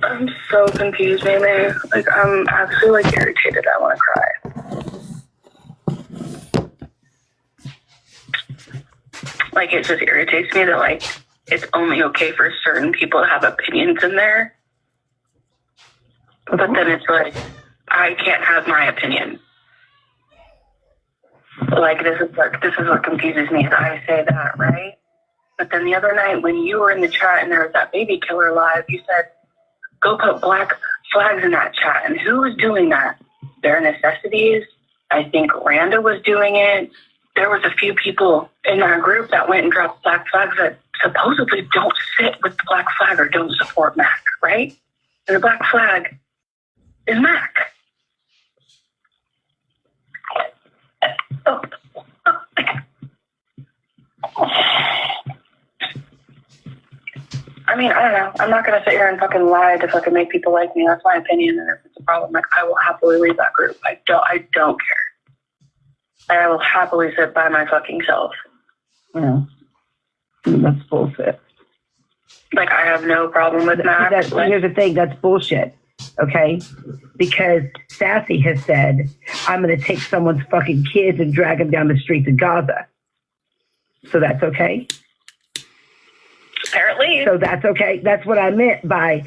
I'm so confused, Mimi. Like, I'm actually, like, irritated. I want to cry. Like, it just irritates me that, like, it's only okay for certain people to have opinions in there. But then it's like, I can't have my opinion. Like, this is what confuses me. Is I say that, right? But then the other night when you were in the chat and there was that baby killer live, you said, go put black flags in that chat. And who was doing that? Bare Necessities. I think Randa was doing it. There was a few people in that group that went and dropped black flags that supposedly don't sit with the black flag or don't support Mac, right? And the black flag is Mac. I mean, I don't know. I'm not going to sit here and fucking lie to fucking make people like me. That's my opinion. And if it's a problem, like, I will happily leave that group. I don't care. I will happily sit by my fucking self. Yeah. That's bullshit. Like, I have no problem with Mac. Here's the thing. That's bullshit. Okay? Because Sassy has said, I'm going to take someone's fucking kids and drag them down the streets of Gaza. So that's okay? Apparently. So that's okay. That's what I meant by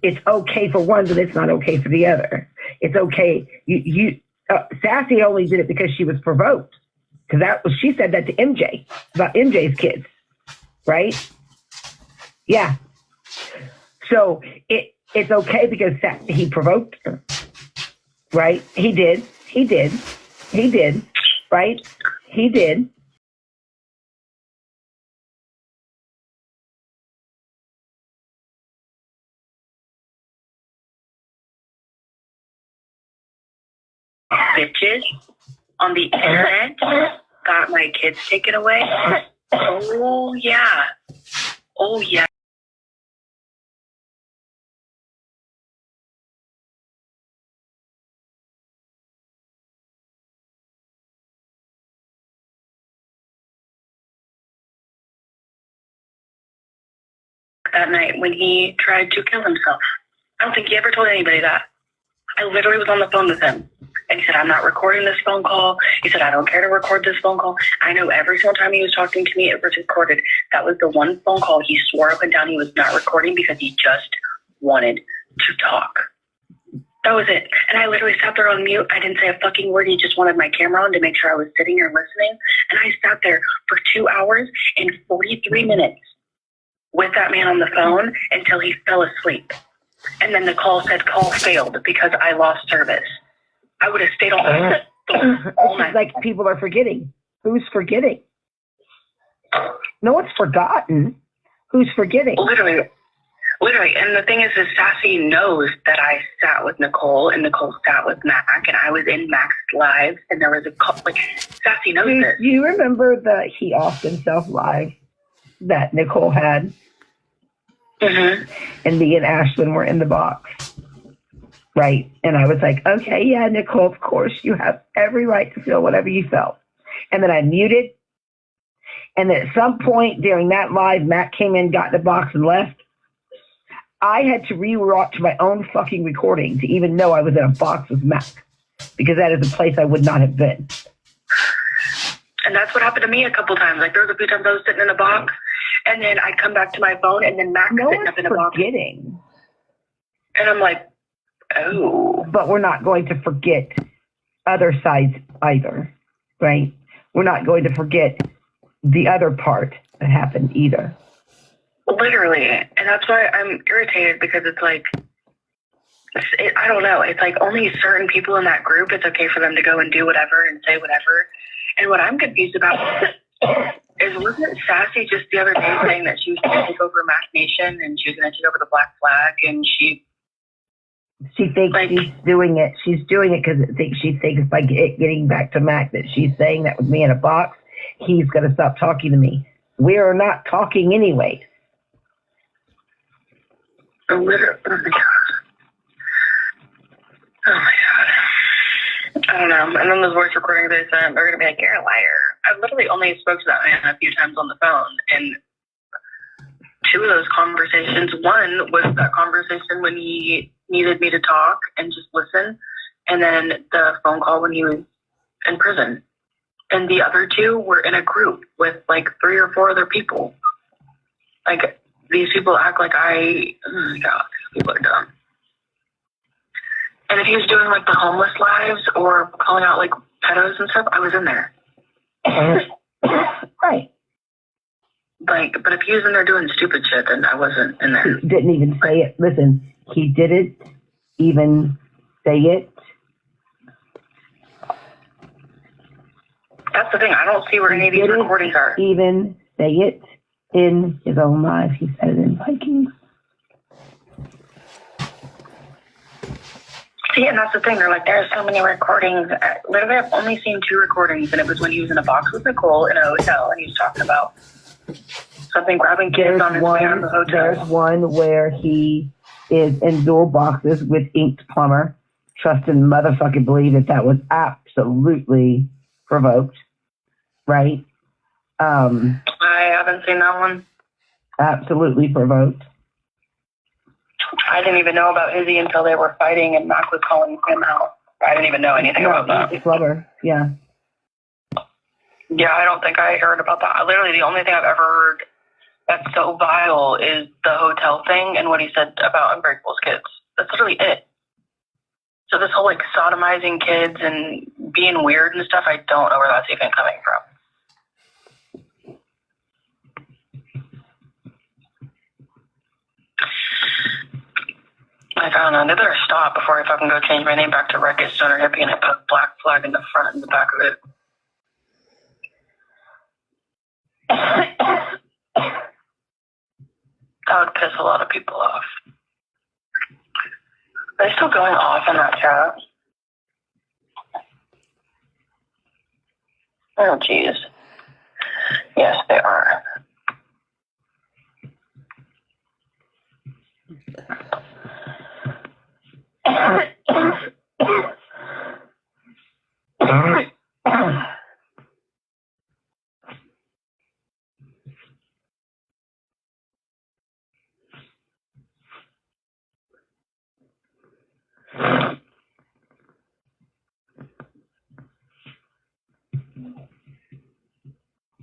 it's okay for one, but it's not okay for the other. It's okay. Sassy only did it because she was provoked. Because she said that to MJ about MJ's kids, right? Yeah. So it's okay because he provoked her, right? He did, right? He did. Bitches on the internet got my kids taken away. Oh yeah. That night when he tried to kill himself. I don't think he ever told anybody that. I literally was on the phone with him. And he said, I'm not recording this phone call. He said, I don't care to record this phone call. I know every single time he was talking to me, it was recorded. That was the one phone call he swore up and down he was not recording because he just wanted to talk. That was it. And I literally sat there on mute. I didn't say a fucking word. He just wanted my camera on to make sure I was sitting here listening. And I sat there for 2 hours and 43 minutes with that man on the phone until he fell asleep. And then the call said call failed because I lost service. I would have stayed on the phone all night. Like people are forgetting. Who's forgetting? No one's forgotten. Who's forgetting? Literally. And the thing is Sassy knows that I sat with Nicole and Nicole sat with Mac and I was in Mac's live and there was a call. Like, Sassy knows this. Do you remember the he off himself live that Nicole had? Mm-hmm. And me and Ashlyn were in the box. Right. And I was like, okay, yeah, Nicole, of course, you have every right to feel whatever you felt. And then I muted. And then at some point during that live, Matt came in, got in the box and left. I had to rewatch my own fucking recording to even know I was in a box with Mac, because that is a place I would not have been. And that's what happened to me a couple times. Like, there was a few times I was sitting in a box, and then I'd come back to my phone, and then Mac No sitting one's up in a box. forgetting. And I'm like, oh. But we're not going to forget other sides either, right? We're not going to forget the other part that happened either. Literally. And that's why I'm irritated, because it's like, I don't know. It's like only certain people in that group, it's okay for them to go and do whatever and say whatever. And what I'm confused about is, wasn't Sassy just the other day saying that she was going to take over Mac Nation and she was going to take over the Black Flag, and she thinks she's doing it. She's doing it because she thinks by getting back to Mac that she's saying that with me in a box, he's going to stop talking to me. We are not talking anyway. Literally. Oh my God. Oh my God. I don't know. And then those voice recordings they sent, they're going to be like, you're a liar. I literally only spoke to that man a few times on the phone. And two of those conversations, one was that conversation when he needed me to talk and just listen. And then the phone call when he was in prison. And the other two were in a group with like 3 or 4 other people. Like, these people act like oh my God, these people are dumb. And if he was doing like the homeless lives or calling out like pedos and stuff, I was in there. Right. Like, but if he was in there doing stupid shit, then I wasn't in there. He didn't even say it. Listen, he didn't even say it. That's the thing. I don't see where any of these recordings are. Even say it in his own life. He said it in Vikings. See, and that's the thing. They're like, there's so many recordings. Literally, I've only seen 2 recordings, and it was when he was in a box with Nicole in a hotel, and he was talking about something grabbing kids on his way out of the hotel. There's one where he is in dual boxes with Inked Plumber. Trust and motherfucking believe that was absolutely provoked, right? I haven't seen that one. Absolutely provoked. I didn't even know about Izzy until they were fighting and Mac was calling him out. I didn't even know anything about that. Plumber, yeah. Yeah, I don't think I heard about that. Literally, the only thing I've ever heard that's so vile is the hotel thing and what he said about Unbreakable's kids. That's literally it. So this whole like sodomizing kids and being weird and stuff, I don't know where that's even coming from. Like, I don't know, they better stop before I fucking go change my name back to Wreck-It Stoner Hippie and I put Black Flag in the front and the back of it. That would piss a lot of people off. Are they still going off in that chat? Oh, jeez. Yes, they are.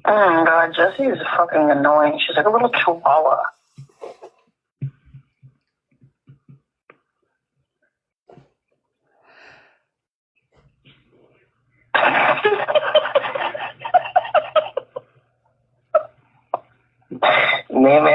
Oh my God, Jessie is fucking annoying. She's like a little chihuahua. Meme.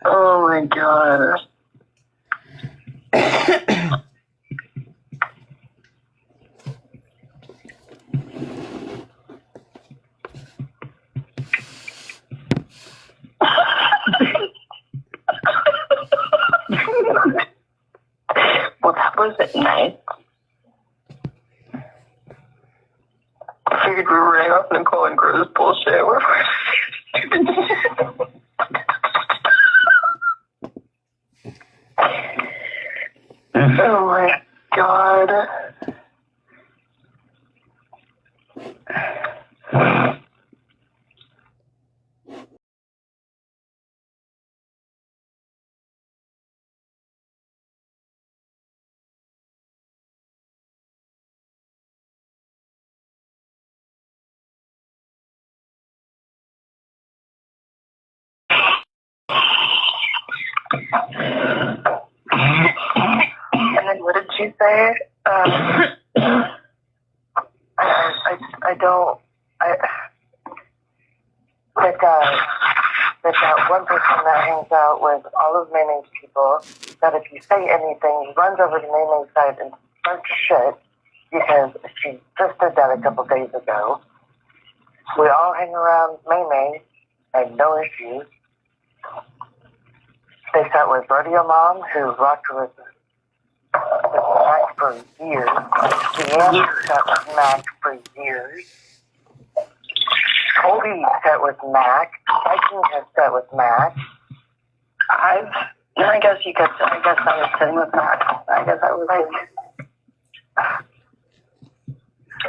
Oh my God. Well, that was nice. I figured we were running off Nicole and Gro's bullshit. We're stupid shit. Oh my God. God. And then what did she say? That one person that hangs out with all of Maymay's people, that if you say anything, he runs over to Maymay's side and starts shit, because she just did that a couple days ago. We all hang around Maymay, and no issues. They sat with Rodeo Mom, who rocked with Mac for years. Deanne sat with Mac for years. Cody sat with Mac. Viking has sat with Mac. I guess you could. I guess I was sitting with Mac. I guess I was like.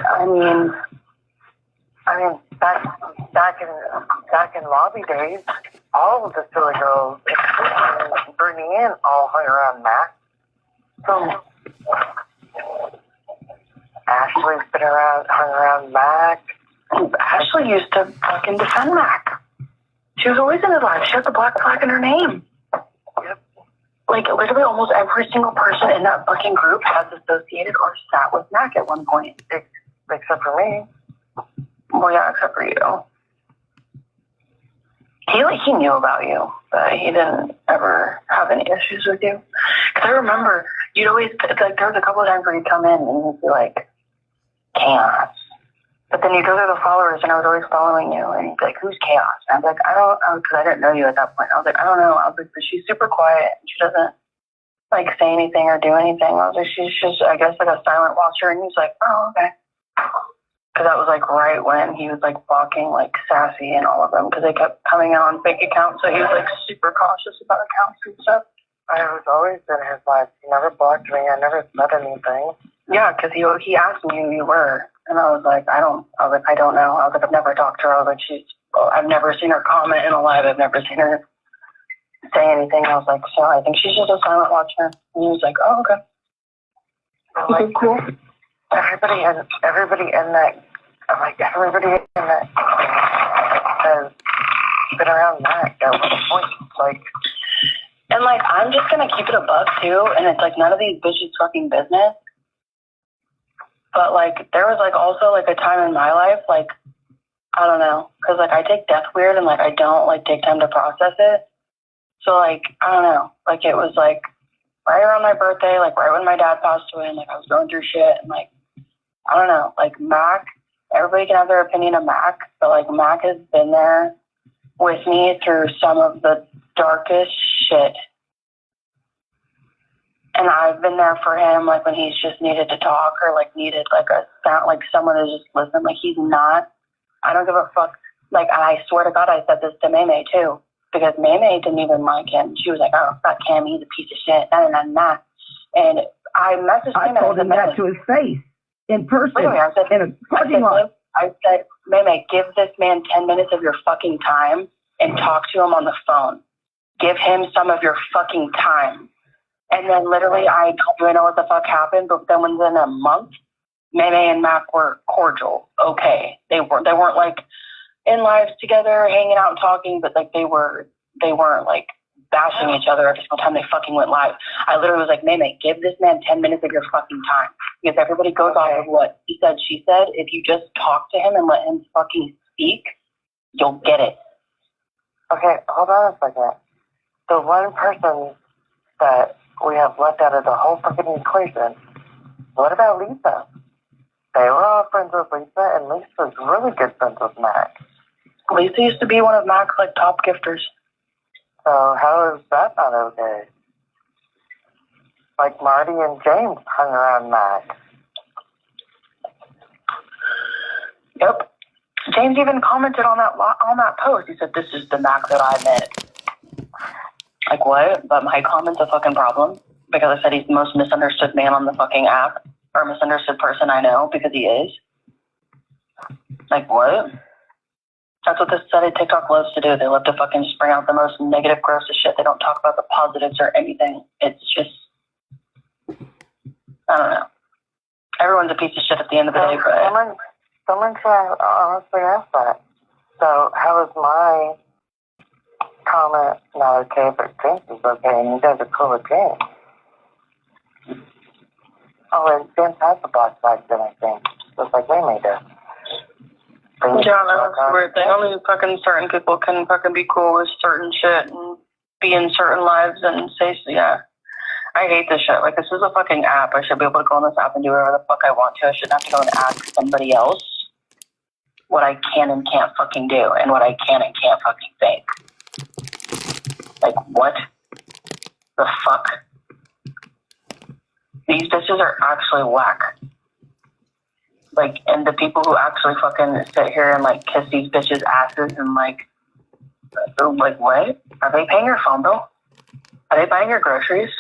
I mean, back in lobby days, all of the silly girls, including Brittany Ann, all hung around Mac. So Ashley's hung around Mac. Ashley used to fucking defend Mac. She was always in his life. She had the black flag in her name. Yep. Like, literally almost every single person in that fucking group has associated or sat with Mac at one point. Except for me. Well, yeah, except for you. He knew about you, but he didn't ever have any issues with you. Because I remember, you'd always, like, there was a couple of times where you'd come in and you'd be like, chaos. But then you go through the followers, and I was always following you, and you'd be like, who's Chaos? And I was like, I don't know, because I didn't know you at that point. I was like, I don't know. I was like, but she's super quiet, and she doesn't, like, say anything or do anything. I was like, she's just, I guess, like a silent watcher, and he was like, oh, okay. Because that was, like, right when he was, like, blocking, like, Sassy and all of them, because they kept coming in on fake accounts, so he was, like, super cautious about accounts and stuff. I was always in his life. He never blocked me. I never said anything. Yeah, because he asked me who you were. And I was like, I don't know. I was like, I've never talked to her. I was like, I've never seen her comment in a live. I've never seen her say anything. I was like, so I think she's just a silent watcher. And he was like, oh, okay. Like, cool. Everybody in that has been around Mac at one point. Like, and like, I'm just going to keep it a buck too. And it's like none of these bitches fucking business. But, like, there was, like, also, like, a time in my life, like, I don't know. Because, like, I take death weird and, like, I don't, like, take time to process it. So, like, I don't know. Like, it was, like, right around my birthday, like, right when my dad passed away, and, like, I was going through shit. And, like, I don't know. Like, Mac, everybody can have their opinion of Mac. But, like, Mac has been there with me through some of the darkest shit. And I've been there for him, like, when he's just needed to talk or, like, needed, like, a sound, like, someone to just listen. Like, he's not, I don't give a fuck. Like, and I swear to God, I said this to Maymay, too. Because Maymay didn't even like him. She was like, oh, fuck him, he's a piece of shit, nah. And I messaged him. I told him that to his face, in person, in a parking lot. I said, Maymay, give this man 10 minutes of your fucking time and talk to him on the phone. Give him some of your fucking time. And then literally, I don't really know what the fuck happened, but then within a month, Maymay and Mac were cordial. Okay. They weren't like in lives together, hanging out and talking, but like they weren't like bashing each other every single time they fucking went live. I literally was like, Maymay, give this man 10 minutes of your fucking time. Because everybody goes off of what he said, she said. If you just talk to him and let him fucking speak, you'll get it. Okay, hold on a second. The one person that we have left out of the whole fucking equation. What about Lisa? They were all friends with Lisa, and Lisa's really good friends with Mac. Lisa used to be one of Mac's, like, top gifters. So how is that not okay? Like, Marty and James hung around Mac. Yep. James even commented on that post. He said, this is the Mac that I met. Like, what? But my comment's a fucking problem? because I said he's the most misunderstood man on the fucking app, or misunderstood person I know, because he is. Like, what? That's what this study TikTok loves to do. They love to fucking just bring out the most negative, grossest shit. They don't talk about the positives or anything. It's just, I don't know. Everyone's a piece of shit at the end of the day, but... Someone should honestly ask that. So, how is my comment not okay, but James is okay, and you guys are cool with James? Oh, and James has the black flag then, I think. Just like they made it. Yeah, that's a weird thing. Only fucking certain people can fucking be cool with certain shit and be in certain lives and say, yeah. I hate this shit. Like, this is a fucking app. I should be able to go on this app and do whatever the fuck I want to. I shouldn't have to go and ask somebody else what I can and can't fucking do and what I can and can't fucking think. Like, what the fuck? These bitches are actually whack. Like, and the people who actually fucking sit here and, like, kiss these bitches' asses and, like, what? Are they paying your phone bill? Are they buying your groceries?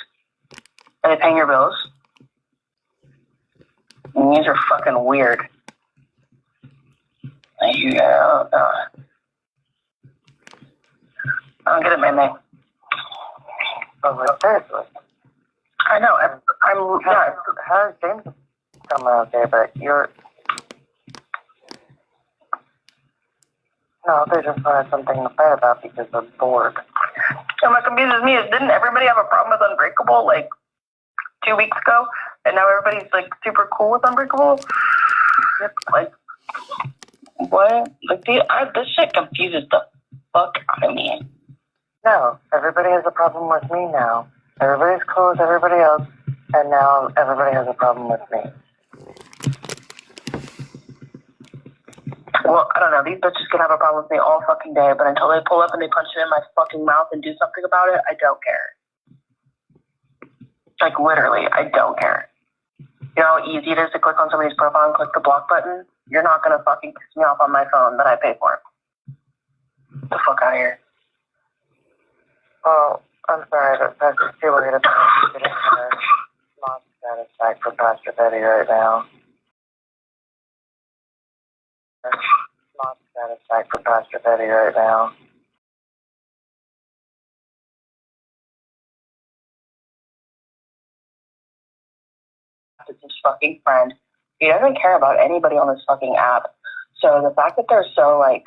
Are they paying your bills? And these are fucking weird. Like, I don't get it, man. Oh, seriously. I know. I'm not. How is James coming out there, but you're... No, they just wanted something to fight about because they're bored. And what confuses me is, didn't everybody have a problem with Unbreakable, like, 2 weeks ago? And now everybody's, like, super cool with Unbreakable? Like, what? Like, this shit confuses the fuck out of me. No, everybody has a problem with me now. Everybody's cool with everybody else, and now everybody has a problem with me. Well, I don't know. These bitches can have a problem with me all fucking day, but until they pull up and they punch it in my fucking mouth and do something about it, I don't care. Like, literally, I don't care. You know how easy it is to click on somebody's profile and click the block button? You're not gonna fucking piss me off on my phone that I pay for. Get the fuck out of here. Oh, I'm sorry, but Pastor Steele hit a getting not satisfied for Pastor Betty right now. Not satisfied for Pastor Betty right now. It's his fucking friend. He doesn't care about anybody on this fucking app. So the fact that they're so, like,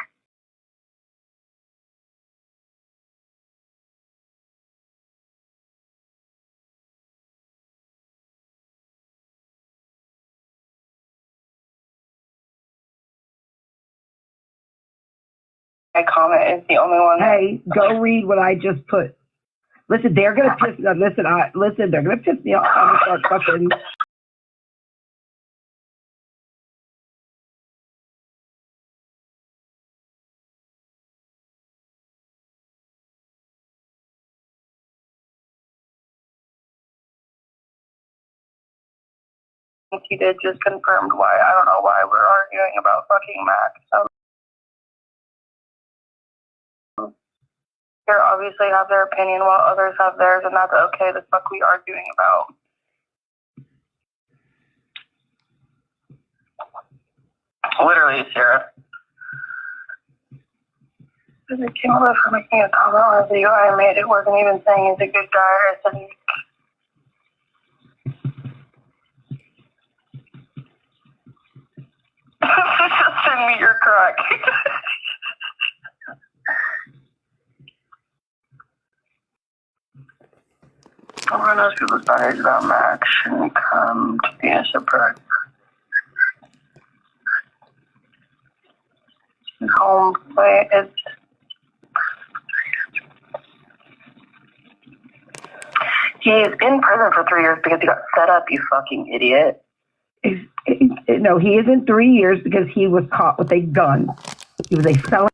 my comment is the only one. Hey, go read what I just put. Listen, they're gonna piss. Listen, they're gonna piss me off. I'm gonna start fucking. He did just confirmed why. I don't know why we're arguing about fucking Mac. So they obviously have their opinion while others have theirs, and that's okay. The fuck we arguing about? Literally, Sarah. It came over for making a comment on a video I made. It wasn't even saying he's a good guy. I said just send me your crack. Everyone knows people's bodies about Max shouldn't come to be a surprise. Home play is. He's in prison for 3 years because he got set up, you fucking idiot. No, he is in 3 years because he was caught with a gun. He was a felon.